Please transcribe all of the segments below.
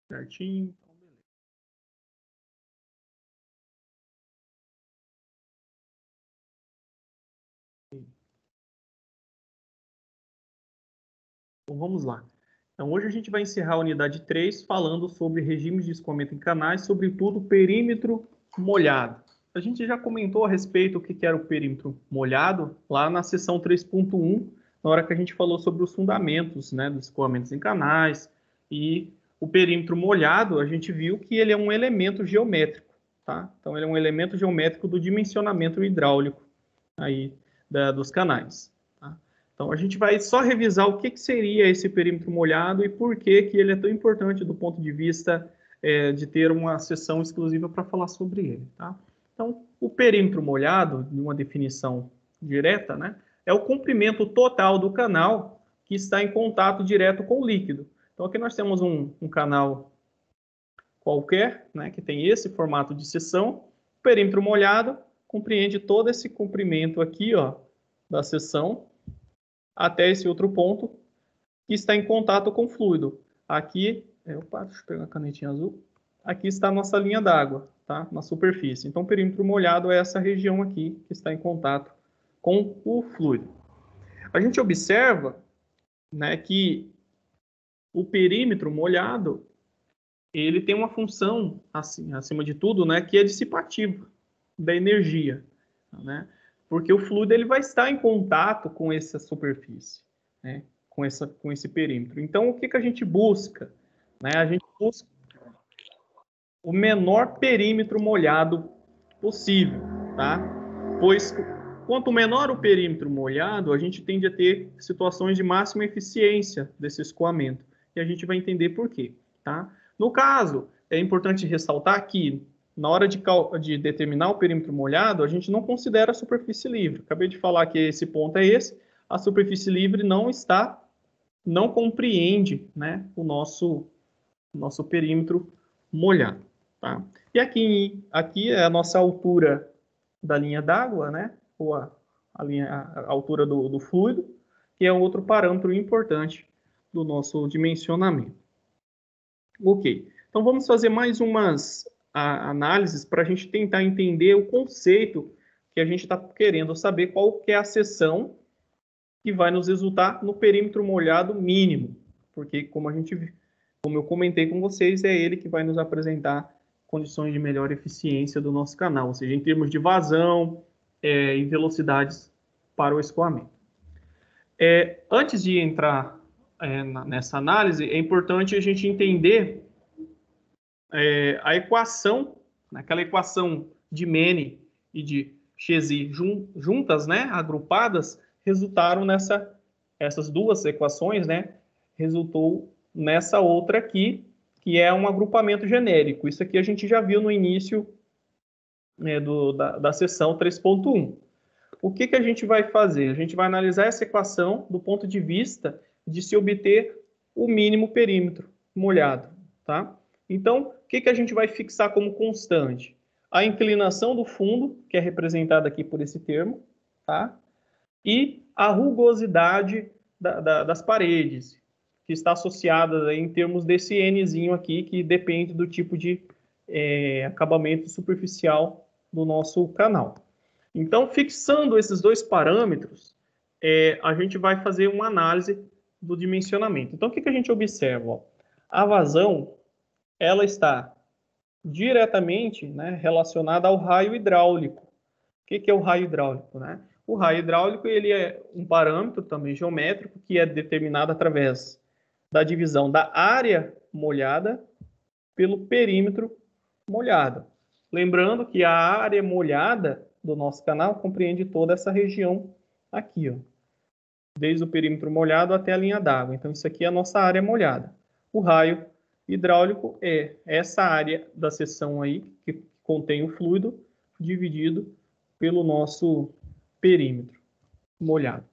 Certinho. Então, vamos lá. Então, hoje a gente vai encerrar a unidade 3 falando sobre regimes de escoamento em canais, sobretudo perímetro molhado. A gente já comentou a respeito do que era o perímetro molhado lá na seção 3.1, na hora que a gente falou sobre os fundamentos, né, dos escoamentos em canais. E o perímetro molhado, a gente viu que ele é um elemento geométrico, tá? Então, ele é um elemento geométrico do dimensionamento hidráulico aí dos canais. Tá? Então, a gente vai só revisar o que seria esse perímetro molhado e por que ele é tão importante do ponto de vista de ter uma sessão exclusiva para falar sobre ele. Tá? Então, o perímetro molhado, de uma definição direta, né, é o comprimento total do canal que está em contato direto com o líquido. Então, aqui nós temos um canal qualquer, né, que tem esse formato de seção. O perímetro molhado compreende todo esse comprimento aqui, ó, da seção até esse outro ponto que está em contato com o fluido. Aqui, opa, deixa eu pegar a canetinha azul. Aqui está a nossa linha d'água, tá? Na superfície. Então, o perímetro molhado é essa região aqui que está em contato com o fluido. A gente observa, né, que o perímetro molhado ele tem uma função, assim, acima de tudo, né, que é dissipativa da energia, né? Porque o fluido ele vai estar em contato com essa superfície, né? Com esse perímetro. Então, o que a gente busca? Né? A gente busca o menor perímetro molhado possível, tá? Pois quanto menor o perímetro molhado, a gente tende a ter situações de máxima eficiência desse escoamento. E a gente vai entender por quê, tá? No caso, é importante ressaltar que na hora de determinar o perímetro molhado, a gente não considera a superfície livre. Acabei de falar que esse ponto é esse. A superfície livre não compreende, né, o nosso perímetro molhado. Tá? E aqui é a nossa altura da linha d'água, né? Ou a altura do fluido, que é outro parâmetro importante do nosso dimensionamento. Ok. Então vamos fazer mais umas análises para a gente tentar entender o conceito que a gente está querendo saber qual que é a seção que vai nos resultar no perímetro molhado mínimo, porque como eu comentei com vocês, é ele que vai nos apresentar condições de melhor eficiência do nosso canal, ou seja, em termos de vazão e velocidades para o escoamento. Antes de entrar nessa análise, é importante a gente entender a equação, aquela equação de Mene e de Chezy juntas, né, agrupadas, resultaram essas duas equações, né, resultou nessa outra aqui, que é um agrupamento genérico. Isso aqui a gente já viu no início da seção 3.1. O que a gente vai fazer? A gente vai analisar essa equação do ponto de vista de se obter o mínimo perímetro molhado, tá? Então, o que a gente vai fixar como constante? A inclinação do fundo, que é representada aqui por esse termo, tá? E a rugosidade das paredes, que está associada em termos desse Nzinho aqui, que depende do tipo de acabamento superficial do nosso canal. Então, fixando esses dois parâmetros, a gente vai fazer uma análise do dimensionamento. Então, o que a gente observa? A vazão, ela está diretamente, né, relacionada ao raio hidráulico. O que é o raio hidráulico? Né? O raio hidráulico ele é um parâmetro também geométrico que é determinado através da divisão da área molhada pelo perímetro molhado. Lembrando que a área molhada do nosso canal compreende toda essa região aqui, ó, desde o perímetro molhado até a linha d'água. Então, isso aqui é a nossa área molhada. O raio hidráulico é essa área da seção aí, que contém o fluido, dividido pelo nosso perímetro molhado.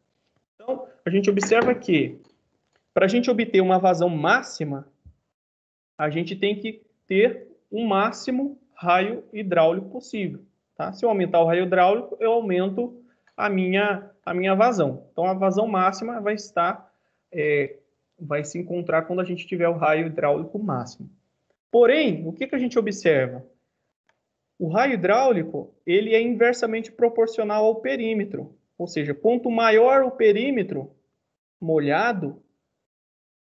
Então, a gente observa que, para a gente obter uma vazão máxima, a gente tem que ter um máximo raio hidráulico possível. Tá? Se eu aumentar o raio hidráulico, eu aumento a minha vazão. Então, a vazão máxima vai se encontrar quando a gente tiver o raio hidráulico máximo. Porém, o que que a gente observa? O raio hidráulico, ele é inversamente proporcional ao perímetro. Ou seja, quanto maior o perímetro molhado,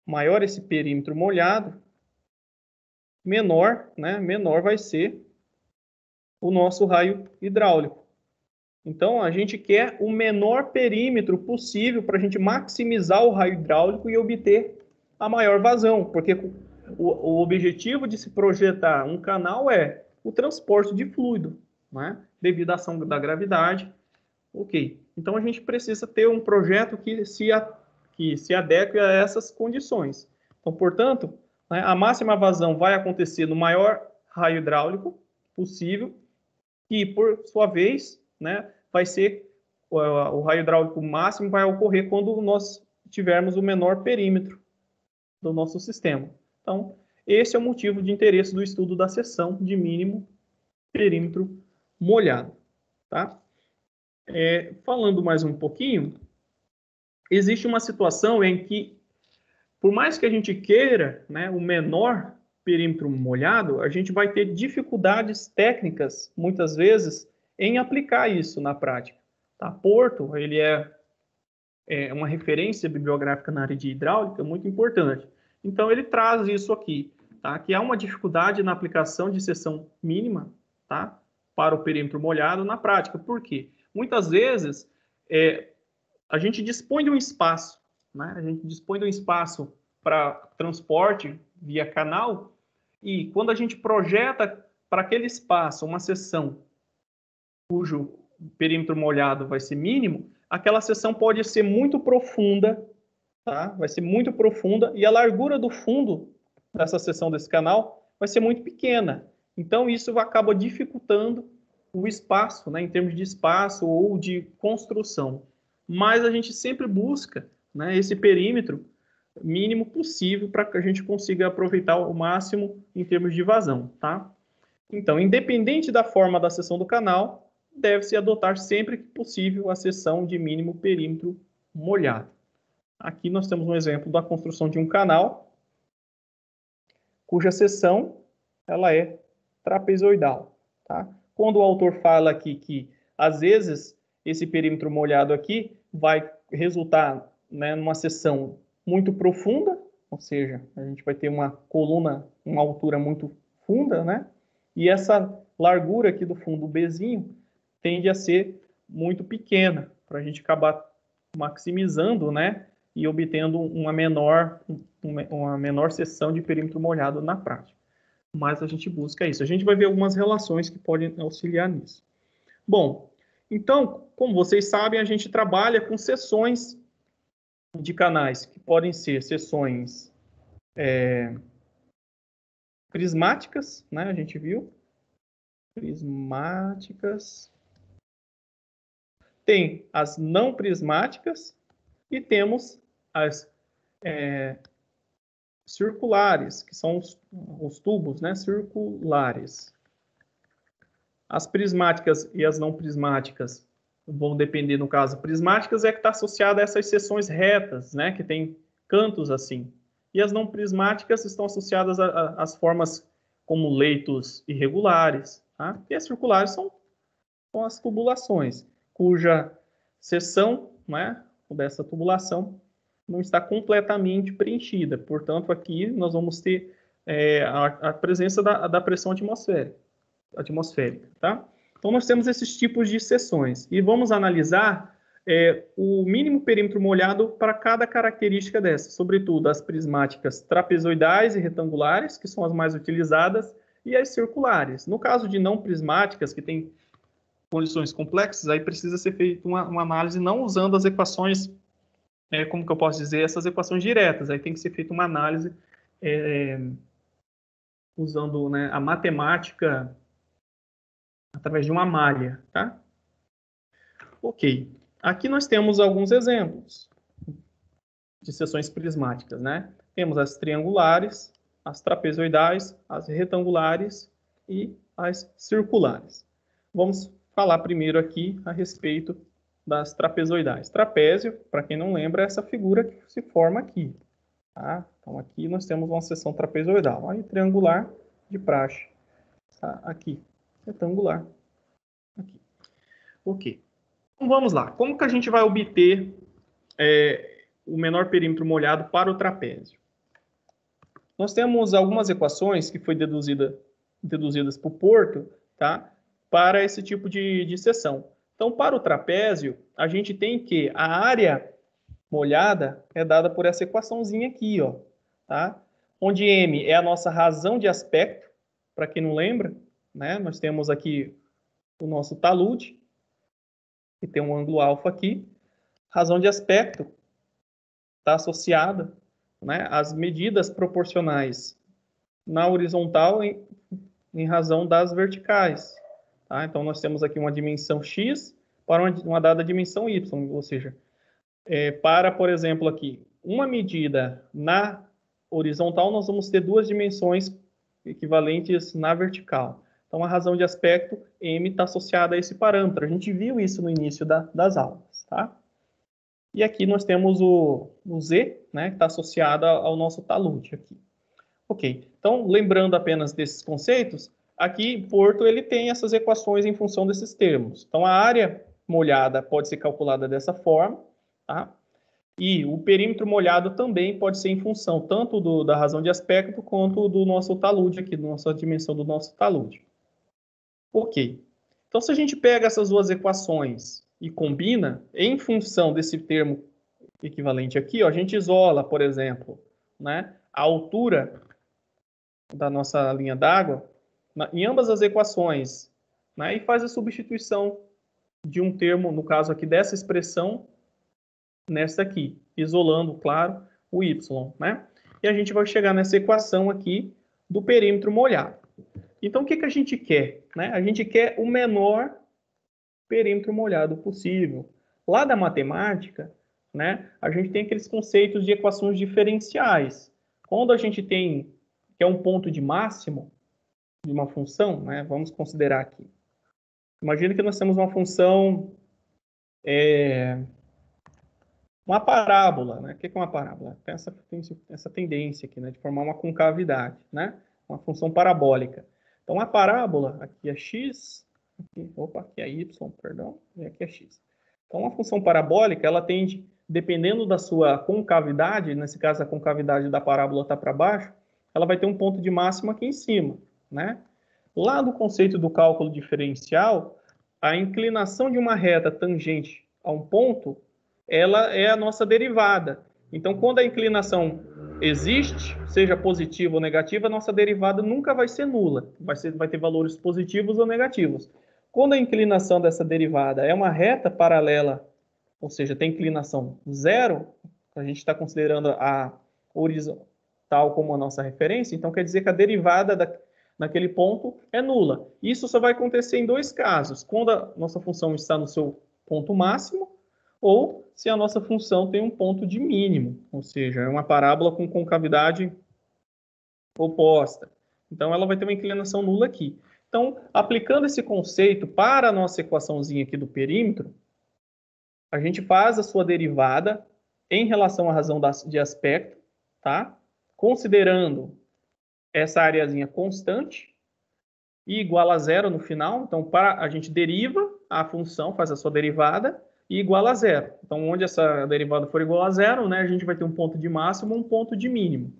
maior esse perímetro molhado, menor, né, menor vai ser o nosso raio hidráulico. Então, a gente quer o menor perímetro possível para a gente maximizar o raio hidráulico e obter a maior vazão, porque o objetivo de se projetar um canal é o transporte de fluido, né? Devido à ação da gravidade. Ok. Então, a gente precisa ter um projeto que se adeque a essas condições. Então, portanto, né, a máxima vazão vai acontecer no maior raio hidráulico possível, e, por sua vez, né, vai ser o raio hidráulico máximo vai ocorrer quando nós tivermos o menor perímetro do nosso sistema. Então, esse é o motivo de interesse do estudo da seção de mínimo perímetro molhado. Tá? Falando mais um pouquinho, existe uma situação em que, por mais que a gente queira, né, o menor perímetro molhado, a gente vai ter dificuldades técnicas, muitas vezes, em aplicar isso na prática. Tá? Porto, ele é uma referência bibliográfica na área de hidráulica muito importante. Então, ele traz isso aqui, tá? Que há uma dificuldade na aplicação de seção mínima, tá? Para o perímetro molhado na prática. Por quê? Muitas vezes, a gente dispõe de um espaço, né? A gente dispõe de um espaço para transporte via canal, e quando a gente projeta para aquele espaço uma seção cujo perímetro molhado vai ser mínimo, aquela seção pode ser muito profunda, tá? Vai ser muito profunda, e a largura do fundo dessa seção desse canal vai ser muito pequena. Então, isso acaba dificultando o espaço, né, em termos de espaço ou de construção. Mas a gente sempre busca, né, esse perímetro mínimo possível para que a gente consiga aproveitar o máximo em termos de vazão, tá? Então, independente da forma da seção do canal, deve-se adotar sempre que possível a seção de mínimo perímetro molhado. Aqui nós temos um exemplo da construção de um canal, cuja seção ela é trapezoidal. Tá? Quando o autor fala aqui que, às vezes, esse perímetro molhado aqui vai resultar, né, numa seção muito profunda, ou seja, a gente vai ter uma coluna, uma altura muito funda, né? E essa largura aqui do fundo Bzinho tende a ser muito pequena, para a gente acabar maximizando, né? E obtendo uma menor seção de perímetro molhado na prática. Mas a gente busca isso. A gente vai ver algumas relações que podem auxiliar nisso. Bom, então, como vocês sabem, a gente trabalha com seções de canais, que podem ser seções prismáticas, né? A gente viu. Prismáticas. Tem as não prismáticas e temos as circulares, que são os tubos, né, circulares. As prismáticas e as não prismáticas vão depender, no caso, prismáticas é que está associada a essas seções retas, né, que tem cantos assim. E as não prismáticas estão associadas às formas como leitos irregulares, tá? E as circulares são as tubulações, cuja seção, né, dessa tubulação não está completamente preenchida. Portanto, aqui nós vamos ter a presença da pressão atmosférica. Tá? Então, nós temos esses tipos de seções. E vamos analisar o mínimo perímetro molhado para cada característica dessas, sobretudo as prismáticas trapezoidais e retangulares, que são as mais utilizadas, e as circulares. No caso de não prismáticas, que tem condições complexas, aí precisa ser feita uma análise não usando as equações, como que eu posso dizer, essas equações diretas. Aí tem que ser feita uma análise usando, né, a matemática através de uma malha, tá? Ok. Aqui nós temos alguns exemplos de seções prismáticas, né? Temos as triangulares, as trapezoidais, as retangulares e as circulares. Vamos falar primeiro aqui a respeito das trapezoidais. Trapézio, para quem não lembra, é essa figura que se forma aqui. Tá? Então, aqui nós temos uma seção trapezoidal. Aí, triangular de praxe. Tá? Aqui, retangular. Aqui. Ok. Então vamos lá. Como que a gente vai obter o menor perímetro molhado para o trapézio? Nós temos algumas equações que foi deduzidas por Porto, tá? Para esse tipo de seção. Então, para o trapézio, a gente tem que a área molhada é dada por essa equaçãozinha aqui, ó, tá? Onde M é a nossa razão de aspecto, para quem não lembra, né? Nós temos aqui o nosso talude, que tem um ângulo alfa aqui. Razão de aspecto está associada, né, às medidas proporcionais na horizontal em razão das verticais. Tá? Então, nós temos aqui uma dimensão x para uma dada dimensão y, ou seja, para, por exemplo, aqui, uma medida na horizontal, nós vamos ter duas dimensões equivalentes na vertical. Então, a razão de aspecto, M, está associada a esse parâmetro. A gente viu isso no início das aulas. Tá? E aqui nós temos o Z, né, que está associado ao nosso talude aqui. Ok, então, lembrando apenas desses conceitos, aqui, Porto, ele tem essas equações em função desses termos. Então, a área molhada pode ser calculada dessa forma, tá? E o perímetro molhado também pode ser em função tanto da razão de aspecto quanto do nosso talude aqui, da nossa dimensão do nosso talude. Ok. Então, se a gente pega essas duas equações e combina, em função desse termo equivalente aqui, ó, a gente isola, por exemplo, né, a altura da nossa linha d'água em ambas as equações, né, e faz a substituição de um termo, no caso aqui dessa expressão, nessa aqui, isolando, claro, o y, né? E a gente vai chegar nessa equação aqui do perímetro molhado. Então, o que a gente quer? Né? A gente quer o menor perímetro molhado possível. Lá da matemática, né, a gente tem aqueles conceitos de equações diferenciais. Quando a gente tem que é um ponto de máximo de uma função, né, vamos considerar aqui. Imagina que nós temos uma função, uma parábola, né? O que é uma parábola? Tem essa tendência aqui, né, de formar uma concavidade, né? Uma função parabólica. Então, a parábola, aqui é x, aqui é y, perdão, e aqui é x. Então, uma função parabólica, ela tende, dependendo da sua concavidade, nesse caso a concavidade da parábola está para baixo, ela vai ter um ponto de máximo aqui em cima, né? Lá no conceito do cálculo diferencial, a inclinação de uma reta tangente a um ponto, ela é a nossa derivada. Então, quando a inclinação existe, seja positiva ou negativa, a nossa derivada nunca vai ser nula. Vai ter valores positivos ou negativos. Quando a inclinação dessa derivada é uma reta paralela, ou seja, tem inclinação zero, a gente está considerando a horizontal como a nossa referência, então quer dizer que a derivada naquele ponto é nula. Isso só vai acontecer em dois casos: quando a nossa função está no seu ponto máximo, ou se a nossa função tem um ponto de mínimo, ou seja, é uma parábola com concavidade oposta. Então, ela vai ter uma inclinação nula aqui. Então, aplicando esse conceito para a nossa equaçãozinha aqui do perímetro, a gente faz a sua derivada em relação à razão de aspecto, tá? Considerando essa areazinha constante e igual a zero no final. Então, a gente deriva a função, faz a sua derivada e igual a zero. Então, onde essa derivada for igual a zero, né, a gente vai ter um ponto de máximo e um ponto de mínimo.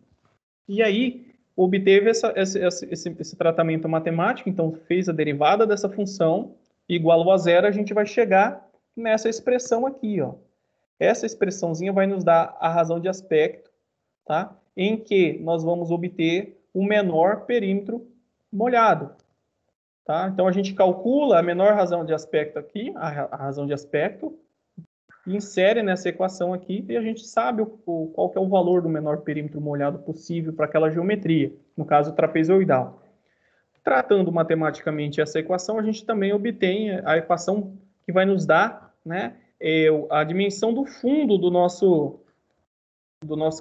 E aí, obteve esse tratamento matemático, então fez a derivada dessa função, igual a zero, a gente vai chegar nessa expressão aqui, ó. Essa expressãozinha vai nos dar a razão de aspecto, tá? Em que nós vamos obter o menor perímetro molhado. Tá? Então, a gente calcula a menor razão de aspecto aqui, a razão de aspecto, insere nessa equação aqui e a gente sabe qual que é o valor do menor perímetro molhado possível para aquela geometria, no caso trapezoidal. Tratando matematicamente essa equação, a gente também obtém a equação que vai nos dar, né, a dimensão do fundo do nosso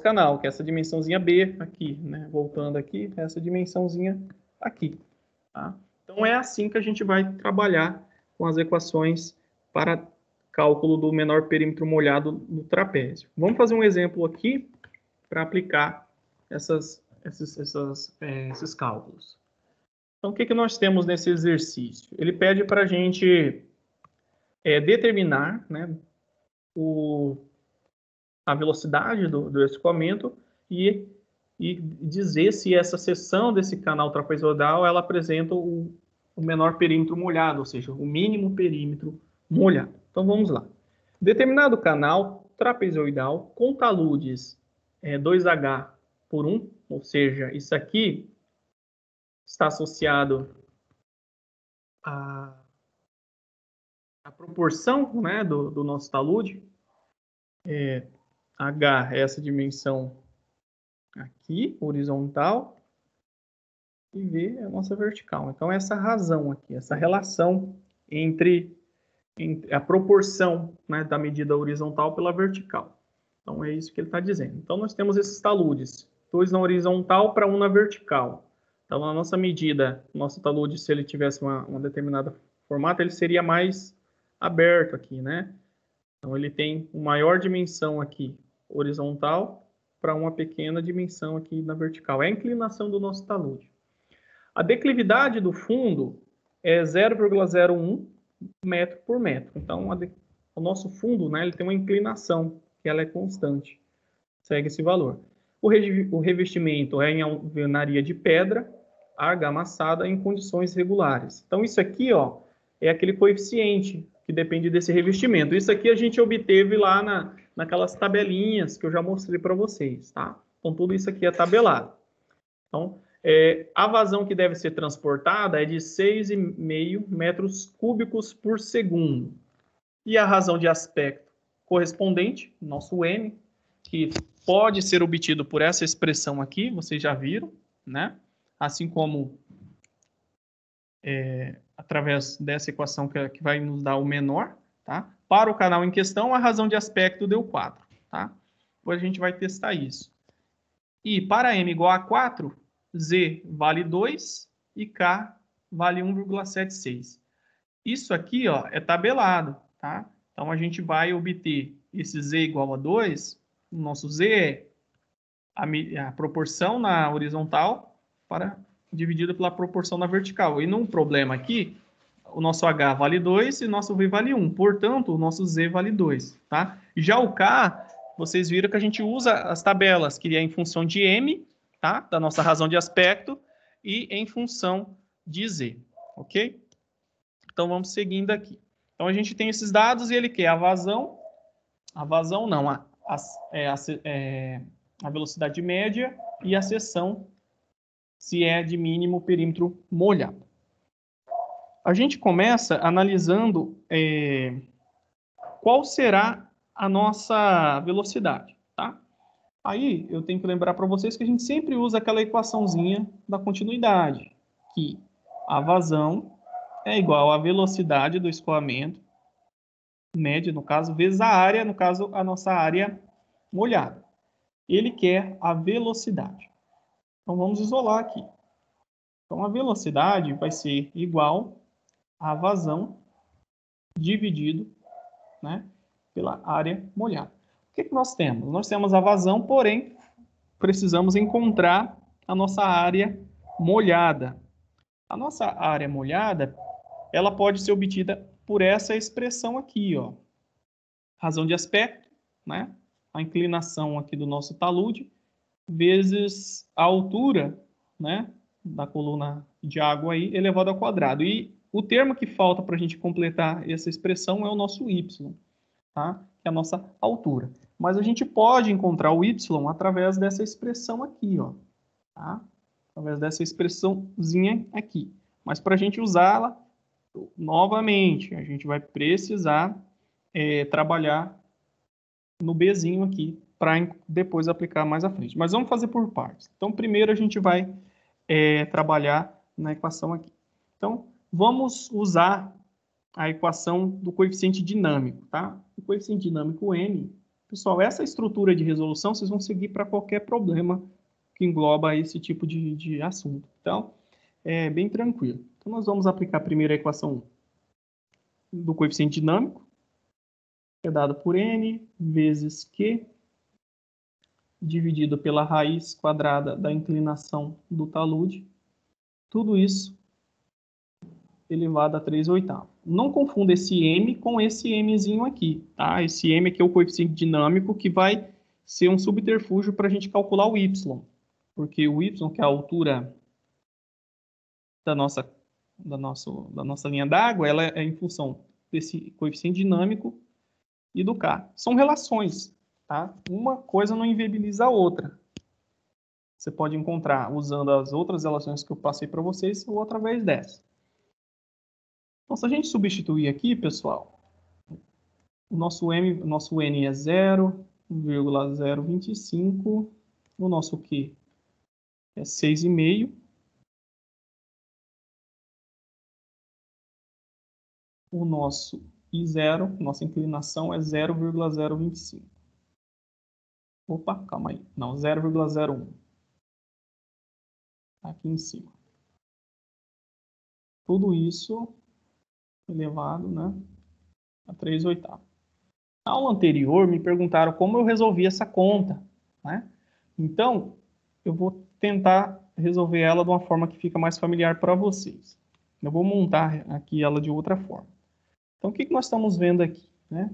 canal, que é essa dimensãozinha B aqui, né? Voltando aqui, essa dimensãozinha aqui. Tá? Então, é assim que a gente vai trabalhar com as equações para cálculo do menor perímetro molhado no trapézio. Vamos fazer um exemplo aqui para aplicar esses cálculos. Então, o que nós temos nesse exercício? Ele pede para a gente determinar, né, a velocidade do escoamento e dizer se essa seção desse canal trapezoidal ela apresenta o menor perímetro molhado, ou seja, o mínimo perímetro molhado. Então, vamos lá. Determinado canal trapezoidal com taludes 2H por 1, ou seja, isso aqui está associado à proporção, né, do nosso talude. H é essa dimensão aqui, horizontal, e V é a nossa vertical. Então, essa razão aqui, essa relação entre a proporção, né, da medida horizontal pela vertical. Então, é isso que ele está dizendo. Então, nós temos esses taludes, 2 na horizontal para 1 na vertical. Então, a nossa medida, nosso talude, se ele tivesse uma determinada formato, ele seria mais aberto aqui, né? Então, ele tem uma maior dimensão aqui horizontal para uma pequena dimensão aqui na vertical. É a inclinação do nosso talude. A declividade do fundo é 0,01 metro por metro. Então, o nosso fundo, né, ele tem uma inclinação, que ela é constante. Segue esse valor. O revestimento é em alvenaria de pedra, argamassada em condições regulares. Então, isso aqui, ó, é aquele coeficiente que depende desse revestimento. Isso aqui a gente obteve lá naquelas tabelinhas que eu já mostrei para vocês, tá? Então, tudo isso aqui é tabelado. Então, a vazão que deve ser transportada é de 6,5 metros cúbicos por segundo. E a razão de aspecto correspondente, nosso M, que pode ser obtido por essa expressão aqui, vocês já viram, né? Assim como através dessa equação que vai nos dar o menor, tá? Para o canal em questão, a razão de aspecto deu 4, tá? Depois a gente vai testar isso. E para M igual a 4, Z vale 2 e K vale 1,76. Isso aqui, ó, é tabelado, tá? Então, a gente vai obter esse Z igual a 2. O nosso Z é a proporção na horizontal dividida pela proporção na vertical. E num problema aqui, o nosso H vale 2 e o nosso V vale 1. Portanto, o nosso Z vale 2, tá? Já o K, vocês viram que a gente usa as tabelas, que é em função de M, tá? Da nossa razão de aspecto, e em função de Z, ok? Então, vamos seguindo aqui. Então, a gente tem esses dados e ele quer a vazão não, a velocidade média e a seção, se é de mínimo perímetro molhado. A gente começa analisando qual será a nossa velocidade, tá? Aí, eu tenho que lembrar para vocês que a gente sempre usa aquela equaçãozinha da continuidade, que a vazão é igual à velocidade do escoamento, média, no caso, vezes a área, no caso, a nossa área molhada. Ele quer a velocidade. Então, vamos isolar aqui. Então, a velocidade vai ser igual à vazão dividido, né, pela área molhada. O que nós temos? Nós temos a vazão, porém, precisamos encontrar a nossa área molhada. A nossa área molhada, ela pode ser obtida por essa expressão aqui, ó. Razão de aspecto, né? A inclinação aqui do nosso talude, vezes a altura, né, da coluna de água aí, elevado ao quadrado. E o termo que falta para a gente completar essa expressão é o nosso y, tá? Que é a nossa altura. Mas a gente pode encontrar o y através dessa expressão aqui, ó, tá? Através dessa expressãozinha aqui. Mas para a gente usá-la, novamente, a gente vai precisar trabalhar no Bzinho aqui, para depois aplicar mais à frente. Mas vamos fazer por partes. Então, primeiro a gente vai trabalhar na equação aqui. Então, vamos usar a equação do coeficiente dinâmico, tá? O coeficiente dinâmico M, pessoal, essa estrutura de resolução vocês vão seguir para qualquer problema que engloba esse tipo de assunto. Então, é bem tranquilo. Então, nós vamos aplicar primeiro a equação do coeficiente dinâmico, que é dado por N vezes Q, dividido pela raiz quadrada da inclinação do talude. Tudo isso elevado a 3/8. Não confunda esse m com esse mzinho aqui, tá? Esse m aqui é o coeficiente dinâmico que vai ser um subterfúgio para a gente calcular o y. Porque o y, que é a altura da nossa linha d'água, ela é em função desse coeficiente dinâmico e do K. São relações, tá? Uma coisa não inviabiliza a outra. Você pode encontrar usando as outras relações que eu passei para vocês ou através dessa. Então, se a gente substituir aqui, pessoal, o nosso N é 0,025, o nosso Q é 6,5, o nosso I0, nossa inclinação é 0,025. Opa, calma aí. Não, 0,01. Aqui em cima. Tudo isso elevado, né, a 3/8. Na aula anterior, me perguntaram como eu resolvi essa conta, né? Então, eu vou tentar resolver ela de uma forma que fica mais familiar para vocês. Eu vou montar aqui ela de outra forma. Então, o que nós estamos vendo aqui, né?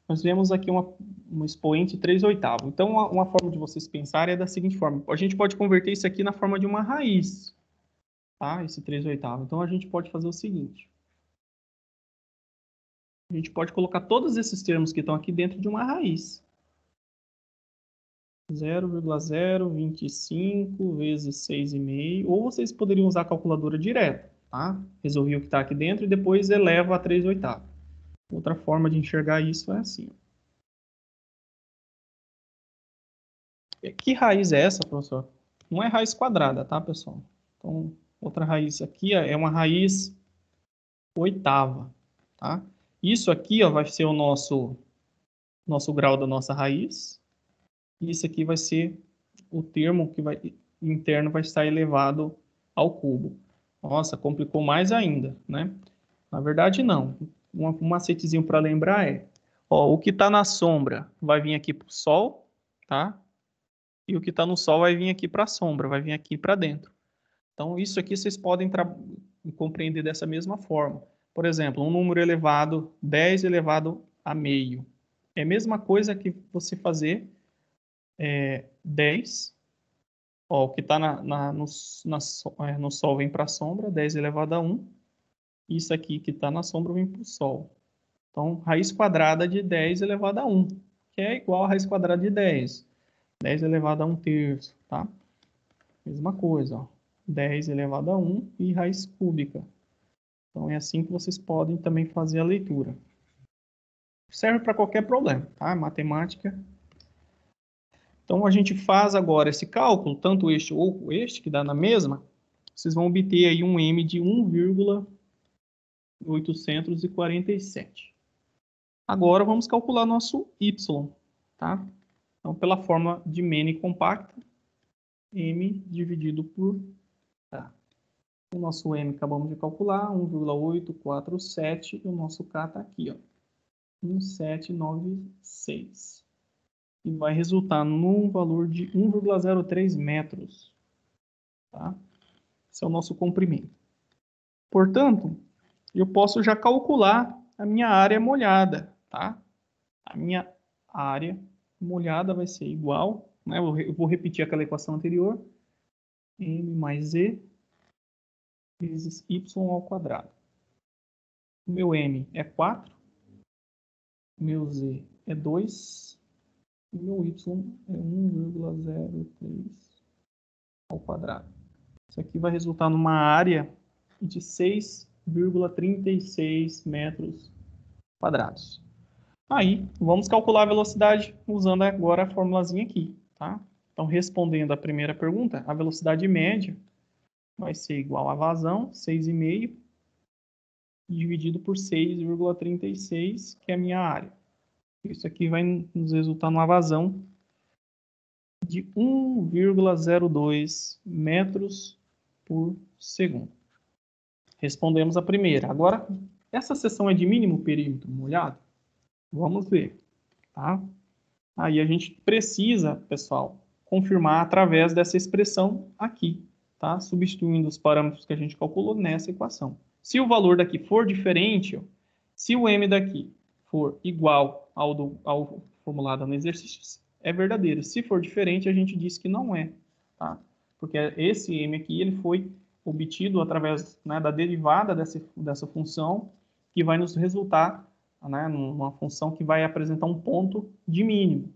Nós vemos aqui um expoente 3/8. Então, uma forma de vocês pensarem é da seguinte forma. A gente pode converter isso aqui na forma de uma raiz, tá? Esse 3/8. Então, a gente pode fazer o seguinte. A gente pode colocar todos esses termos que estão aqui dentro de uma raiz. 0,025 vezes 6,5. Ou vocês poderiam usar a calculadora direto, tá? Resolvi o que está aqui dentro e depois eleva a 3/8. Outra forma de enxergar isso é assim. Que raiz é essa, professor? Não é raiz quadrada, tá, pessoal? Então, outra raiz aqui é uma raiz oitava, tá? Isso aqui, ó, vai ser o nosso grau da nossa raiz. E isso aqui vai ser o termo que interno vai estar elevado ao cubo. Nossa, complicou mais ainda, né? Na verdade, não. Um macetezinho para lembrar é, ó, o que está na sombra vai vir aqui para o sol, tá? E o que está no sol vai vir aqui para a sombra, vai vir aqui para dentro. Então, isso aqui vocês podem compreender dessa mesma forma. Por exemplo, um número elevado, 10 elevado a meio. É a mesma coisa que você fazer 10, ó, o que está no sol vem para a sombra, 10 elevado a 1. Isso aqui que está na sombra vem para o sol. Então, raiz quadrada de 10 elevado a 1, que é igual a raiz quadrada de 10. 10 elevado a 1/3, tá? Mesma coisa, ó. 10 elevado a 1 e raiz cúbica. Então, é assim que vocês podem também fazer a leitura. Serve para qualquer problema, tá? Matemática. Então, a gente faz agora esse cálculo, tanto este ou este, que dá na mesma, vocês vão obter aí um m de 1,847. Agora, vamos calcular nosso y, tá? Então, pela fórmula de Mene compacta, m dividido por k. O nosso m acabamos de calcular, 1,847, e o nosso k está aqui, ó, 1796. E vai resultar num valor de 1,03 metros. Tá? Esse é o nosso comprimento. Portanto, eu posso já calcular a minha área molhada. Tá? A minha área molhada vai ser igual, né? Eu vou repetir aquela equação anterior, m mais e vezes y ao quadrado. O meu m é 4, o meu z é 2, e o meu y é 1,03 ao quadrado. Isso aqui vai resultar numa área de 6,36 metros quadrados. Aí, vamos calcular a velocidade usando agora a formulazinha aqui, tá? Então, respondendo a primeira pergunta, a velocidade média vai ser igual a vazão, 6,5, dividido por 6,36, que é a minha área. Isso aqui vai nos resultar numa vazão de 1,02 metros por segundo. Respondemos a primeira. Agora, essa seção é de mínimo perímetro molhado? Vamos ver, tá? Aí a gente precisa, pessoal, confirmar através dessa expressão aqui, tá? Substituindo os parâmetros que a gente calculou nessa equação. Se o valor daqui for diferente, ó, se o m daqui for igual ao formulado no exercício, é verdadeiro. Se for diferente, a gente diz que não é, tá? Porque esse m aqui ele foi obtido através, né, da derivada dessa função, que vai nos resultar, né, numa função que vai apresentar um ponto de mínimo.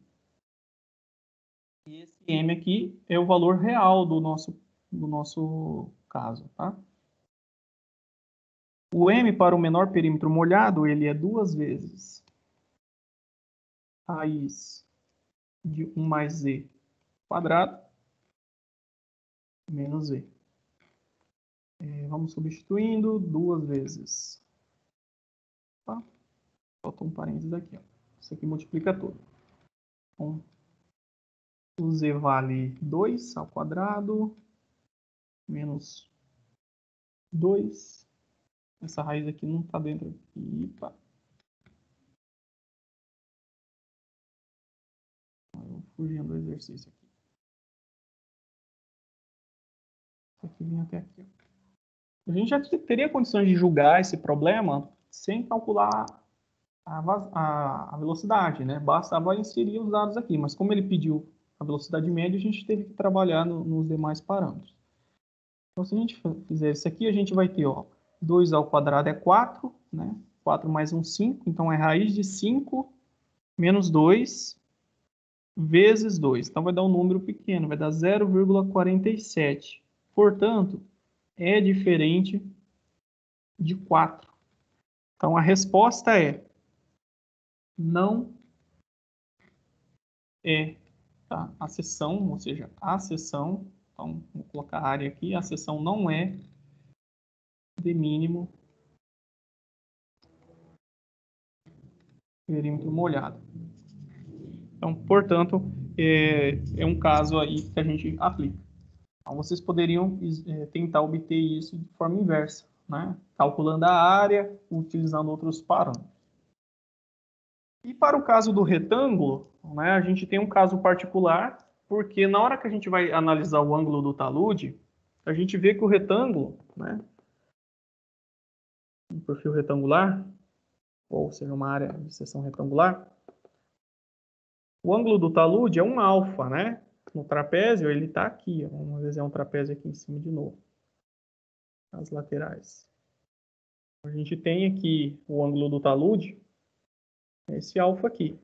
E esse m aqui é o valor real do nosso caso, tá? O m para o menor perímetro molhado, ele é 2 vezes raiz de 1 mais z quadrado menos z. Vamos substituindo 2 vezes. Tá? Falta um parênteses aqui. Ó. Isso aqui multiplica tudo. Então, o z vale 2 ao quadrado menos 2. Essa raiz aqui não está dentro aqui. Tá. Eu fugindo do exercício aqui. Isso aqui vem até aqui. Ó. A gente já teria condições de julgar esse problema sem calcular a velocidade, né? Bastava inserir os dados aqui, mas como ele pediu a velocidade média, a gente teve que trabalhar nos demais parâmetros. Então, se a gente fizer isso aqui, a gente vai ter, ó, 2 ao quadrado é 4, né? 4 mais 1, 5. Então, é raiz de 5 menos 2 vezes 2. Então, vai dar um número pequeno, vai dar 0,47. Portanto, é diferente de 4. Então, a resposta é não é, tá? A seção, ou seja, a seção, então, vou colocar a área aqui, a seção não é de mínimo perímetro molhado. Então, portanto, é um caso aí que a gente aplica. Então, vocês poderiam tentar obter isso de forma inversa, né? Calculando a área, utilizando outros parâmetros. E para o caso do retângulo, né, a gente tem um caso particular, porque na hora que a gente vai analisar o ângulo do talude, a gente vê que o retângulo, né, um perfil retangular, ou seja, uma área de seção retangular, o ângulo do talude é um alfa, né? No trapézio ele está aqui, ó. Vamos desenhar um trapézio aqui em cima de novo, as laterais. A gente tem aqui o ângulo do talude, esse alfa aqui.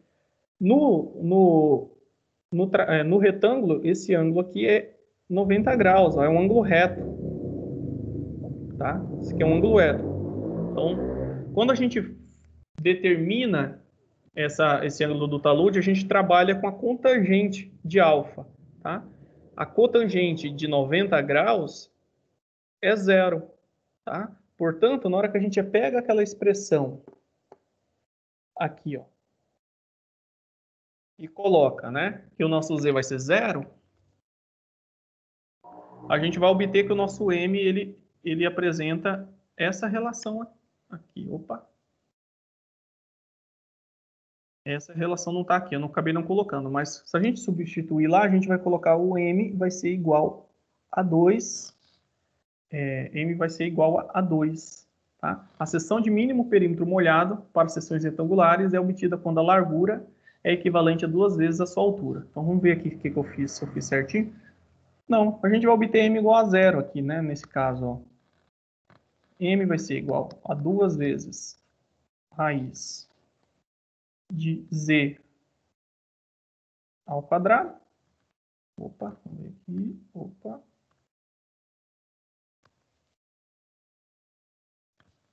No retângulo, esse ângulo aqui é 90 graus, ó, é um ângulo reto. Tá? Esse aqui é um ângulo reto. Então, quando a gente determina esse ângulo do talude, a gente trabalha com a cotangente de alfa. Tá? A cotangente de 90 graus é zero. Tá? Portanto, na hora que a gente pega aquela expressão aqui, ó, e coloca, né, que o nosso z vai ser zero, a gente vai obter que o nosso m ele apresenta essa relação aqui. Opa! Essa relação não está aqui, eu não acabei não colocando, mas se a gente substituir lá, a gente vai colocar o m vai ser igual a 2, m vai ser igual a 2. Tá? A seção de mínimo perímetro molhado para seções retangulares é obtida quando a largura é equivalente a 2 vezes a sua altura. Então vamos ver aqui o que eu fiz, se eu fiz certinho. Não, a gente vai obter m igual a 0 aqui, né? Nesse caso, ó. M vai ser igual a 2 vezes raiz de z ao quadrado. Opa, vamos ver aqui. Opa.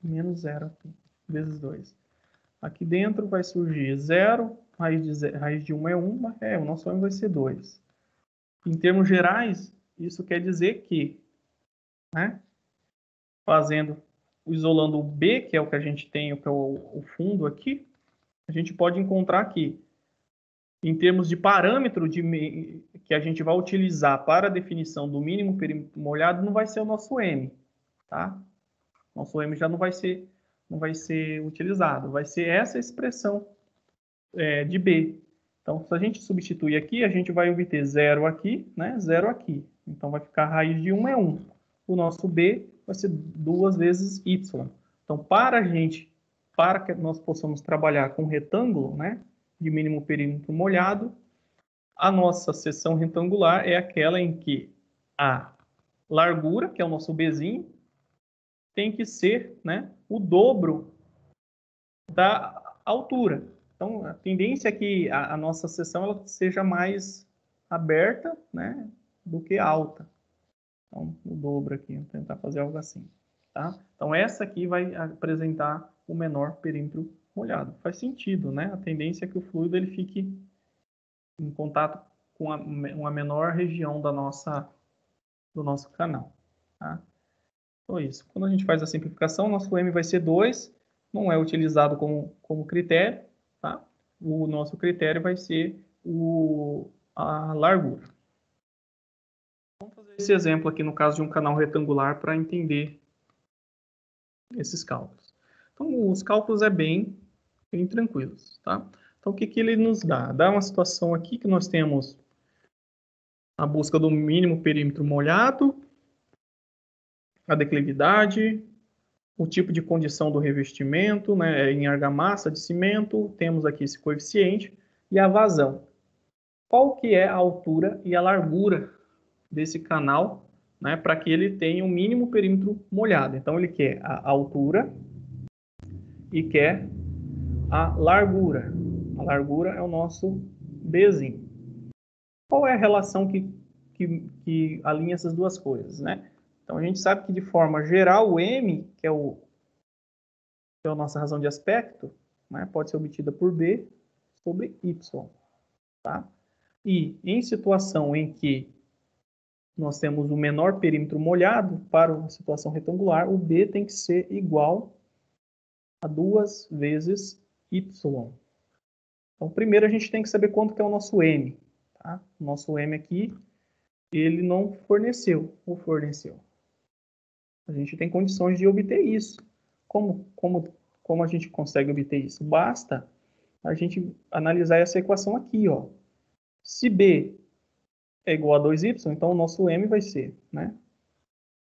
Menos 0 aqui, vezes 2. Aqui dentro vai surgir 0, raiz de 1 é 1, o nosso m vai ser 2. Em termos gerais, isso quer dizer que, né, isolando o B, que é o que a gente tem, que é o fundo aqui, a gente pode encontrar que, em termos de parâmetro que a gente vai utilizar para a definição do mínimo perímetro molhado, não vai ser o nosso m, tá? Nosso m já não vai ser utilizado, vai ser essa expressão de B. Então, se a gente substituir aqui, a gente vai obter 0 aqui, né? 0 aqui. Então, vai ficar a raiz de 1 é 1. O nosso b vai ser 2 vezes y. Então, para que nós possamos trabalhar com retângulo, né, de mínimo perímetro molhado, a nossa seção retangular é aquela em que a largura, que é o nosso bzinho, tem que ser, né, o dobro da altura. Então, a tendência é que a nossa seção ela seja mais aberta, né, do que alta. Então, o dobro aqui, vou tentar fazer algo assim. Tá? Então, essa aqui vai apresentar o menor perímetro molhado. Faz sentido, né? A tendência é que o fluido ele fique em contato com uma menor região do nosso canal. Tá? Então, isso. Quando a gente faz a simplificação, nosso M vai ser 2, não é utilizado como critério. Tá? O nosso critério vai ser a largura. Vamos fazer esse exemplo aqui no caso de um canal retangular para entender esses cálculos. Então, os cálculos é bem tranquilos, tá? Então, o que ele nos dá? Dá uma situação aqui que nós temos a busca do mínimo perímetro molhado, a declividade, o tipo de condição do revestimento, né, em argamassa de cimento, temos aqui esse coeficiente, e a vazão. Qual que é a altura e a largura desse canal, né, para que ele tenha um mínimo perímetro molhado? Então, ele quer a altura e quer a largura. A largura é o nosso Bzinho. Qual é a relação que alinha essas duas coisas, né? Então, a gente sabe que, de forma geral, o M, que é a nossa razão de aspecto, né, pode ser obtida por B sobre Y. Tá? E, em situação em que nós temos o menor perímetro molhado, para uma situação retangular, o B tem que ser igual a 2 vezes Y. Então, primeiro a gente tem que saber quanto que é o nosso M. Tá? O nosso M aqui, ele não forneceu, ou forneceu. A gente tem condições de obter isso. Como a gente consegue obter isso? Basta a gente analisar essa equação aqui, ó. Se B é igual a 2y, então o nosso M vai ser, né,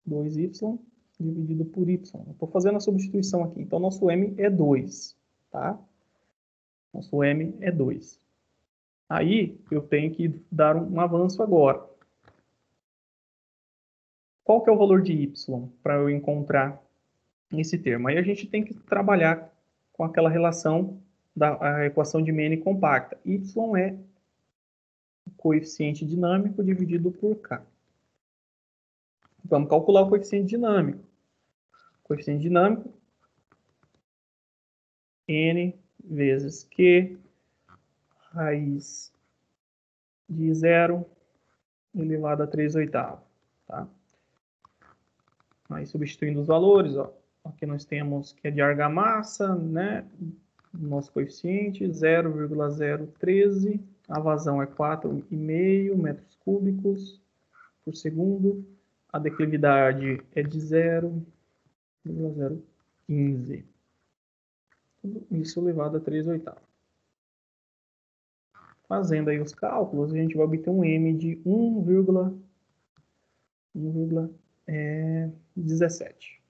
2y dividido por y. Eu estou fazendo a substituição aqui. Então, nosso M é 2, tá? Nosso M é 2. Aí, eu tenho que dar um avanço agora. Qual que é o valor de y para eu encontrar esse termo? Aí a gente tem que trabalhar com aquela relação da equação de Mene compacta. Y é o coeficiente dinâmico dividido por K. Vamos calcular o coeficiente dinâmico. O coeficiente dinâmico, N vezes Q, raiz de 0 elevado a 3/8. Tá? Aí, substituindo os valores, ó, aqui nós temos que é de argamassa, né? Nosso coeficiente, 0,013. A vazão é 4,5 metros cúbicos por segundo. A declividade é de 0,015. Tudo isso elevado a 3/8. Fazendo aí os cálculos, a gente vai obter um M de 1,17.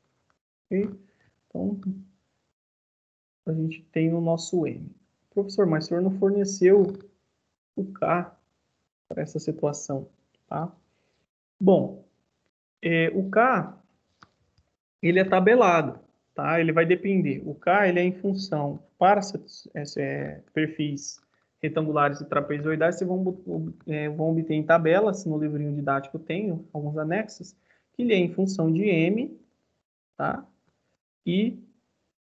Ok? Então, a gente tem o nosso M. Professor, mas o senhor não forneceu o K para essa situação, tá? Bom, o K, ele é tabelado, tá? Ele vai depender. O K, ele é em função, para perfis retangulares e trapezoidais, vocês vão obter em tabelas, no livrinho didático tem alguns anexos, que ele é em função de M, tá? E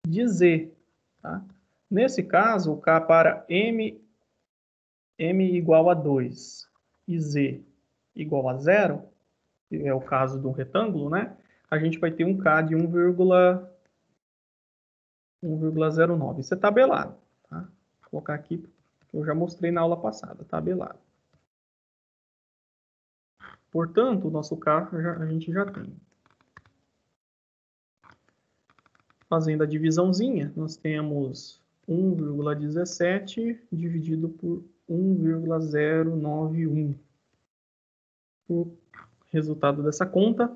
de Z, tá? Nesse caso, o K para M igual a 2 e Z igual a 0, que é o caso do retângulo, né? A gente vai ter um K de 1,09. Isso é tabelado, tá? Vou colocar aqui, que eu já mostrei na aula passada, tabelado. Portanto, o nosso K a gente já tem. Fazendo a divisãozinha, nós temos 1,17 dividido por 1,091 por resultado dessa conta,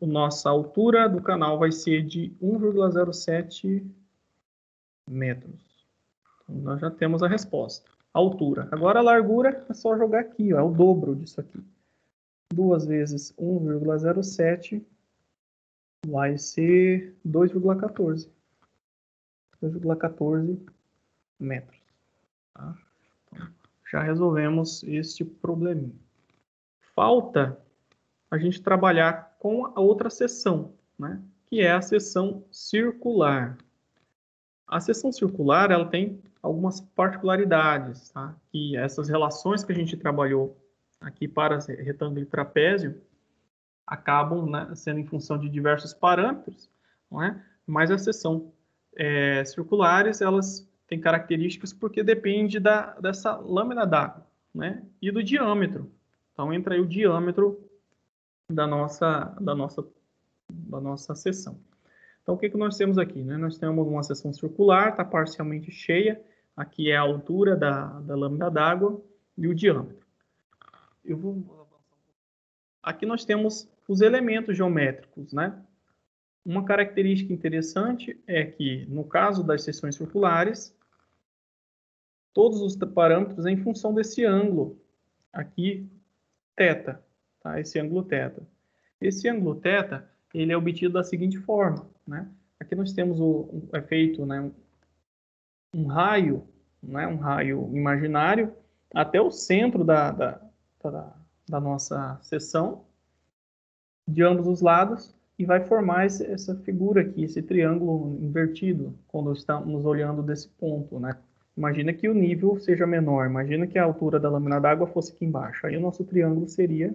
a nossa altura do canal vai ser de 1,07 metros. Então, nós já temos a resposta. Altura. Agora a largura é só jogar aqui, ó, é o dobro disso aqui. 2 vezes 1,07 vai ser 2,14. 2,14 metros. Tá? Então, já resolvemos este probleminha. Falta a gente trabalhar com a outra seção, né? Que é a seção circular. A seção circular, ela tem algumas particularidades, tá? E essas relações que a gente trabalhou aqui para retângulo e trapézio acabam, né, sendo em função de diversos parâmetros, não é? Mas as seções circulares, elas têm características porque depende dessa lâmina d'água, né? E do diâmetro. Então entra aí o diâmetro da nossa seção. Então, o que nós temos aqui? Né? Nós temos uma seção circular, está parcialmente cheia. Aqui é a altura da lâmina d'água e o diâmetro. Aqui nós temos os elementos geométricos, né? Uma característica interessante é que, no caso das seções circulares, todos os parâmetros em função desse ângulo aqui, θ, tá? Esse ângulo θ. Esse ângulo θ, ele é obtido da seguinte forma, né? Aqui nós temos é feito, né, um raio, né, um raio imaginário até o centro da nossa seção, de ambos os lados, e vai formar essa figura aqui, esse triângulo invertido, quando estamos olhando desse ponto, né? Imagina que o nível seja menor, imagina que a altura da lâmina d'água fosse aqui embaixo, aí o nosso triângulo seria,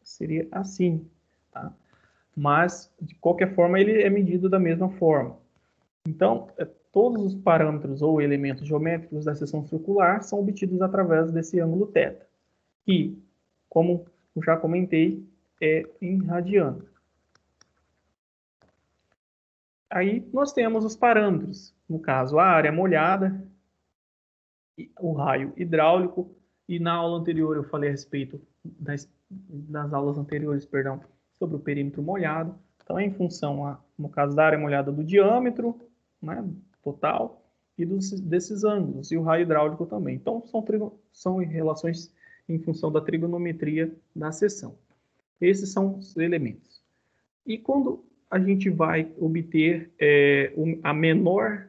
seria assim, tá? Mas, de qualquer forma, ele é medido da mesma forma. Então, todos os parâmetros ou elementos geométricos da seção circular são obtidos através desse ângulo θ, que, como eu já comentei, é em radiano. Aí nós temos os parâmetros, no caso, a área molhada, o raio hidráulico, e na aula anterior eu falei a respeito das aulas anteriores, perdão, sobre o perímetro molhado. Então, em função, no caso da área molhada, do diâmetro, né, total, e desses ângulos, e o raio hidráulico também. Então, são relações em função da trigonometria da seção. Esses são os elementos. E quando a gente vai obter a menor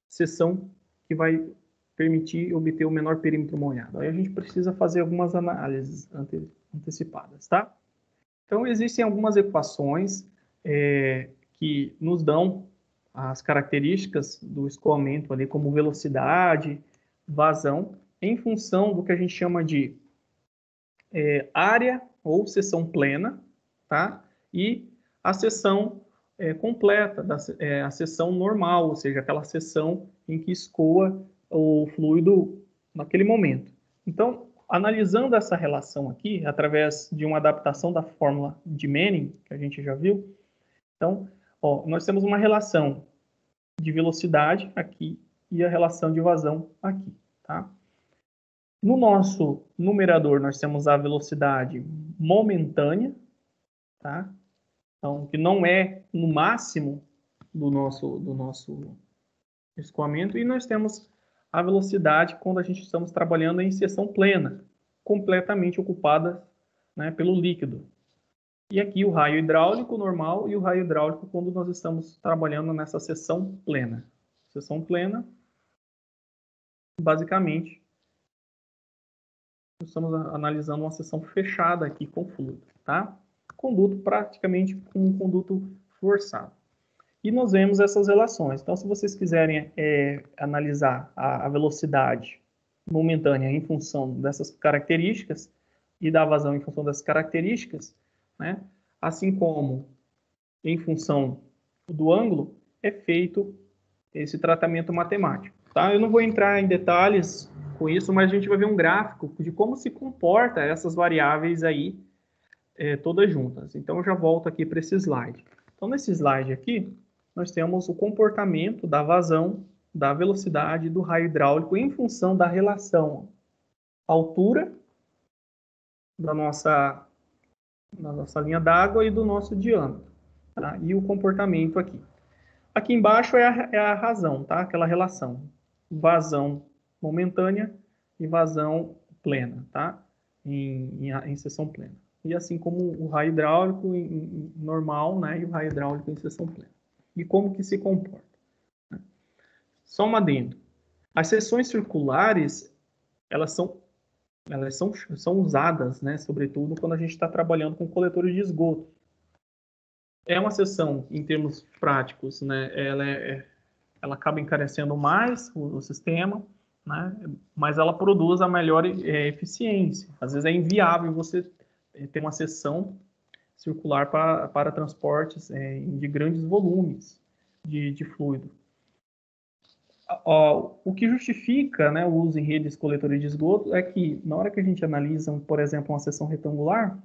seção que vai permitir obter o menor perímetro molhado? Aí a gente precisa fazer algumas análises antecipadas, tá? Então, existem algumas equações que nos dão as características do escoamento ali, como velocidade, vazão, em função do que a gente chama de área ou seção plena, tá? E a seção completa, a seção normal, ou seja, aquela seção em que escoa o fluido naquele momento. Então, analisando essa relação aqui, através de uma adaptação da fórmula de Manning, que a gente já viu, então, nós temos uma relação de velocidade aqui e a relação de vazão aqui, tá? No nosso numerador, nós temos a velocidade momentânea, tá? Então, que não é no máximo do nosso escoamento, e nós temos a velocidade quando a gente estamos trabalhando em seção plena, completamente ocupada, né, pelo líquido. E aqui o raio hidráulico normal e o raio hidráulico quando nós estamos trabalhando nessa seção plena. Seção plena, basicamente, estamos analisando uma seção fechada aqui com fluido, tá? Conduto praticamente como um conduto forçado. E nós vemos essas relações. Então, se vocês quiserem analisar a velocidade momentânea em função dessas características e da vazão em função dessas características, né? Assim como em função do ângulo, é feito esse tratamento matemático. Tá? Eu não vou entrar em detalhes com isso, mas a gente vai ver um gráfico de como se comporta essas variáveis aí, todas juntas. Então, eu já volto aqui para esse slide. Então, nesse slide aqui, nós temos o comportamento da vazão, da velocidade do raio hidráulico em função da relação altura da nossa na nossa linha d'água e do nosso diâmetro, tá? E o comportamento aqui. Aqui embaixo é a razão, tá? Aquela relação. Vazão momentânea e vazão plena, tá? Em seção plena. E assim como o raio hidráulico normal, né? E o raio hidráulico em seção plena. E como que se comporta, né? Só uma adendo. As seções circulares, são usadas, né? Sobretudo quando a gente está trabalhando com coletores de esgoto. É uma seção, em termos práticos, né? Ela acaba encarecendo mais o sistema, né? Mas ela produz a melhor eficiência. Às vezes é inviável você ter uma seção circular para transportes de grandes volumes de fluido. O que justifica, né, o uso em redes coletoras de esgoto é que, na hora que a gente analisa, por exemplo, uma seção retangular,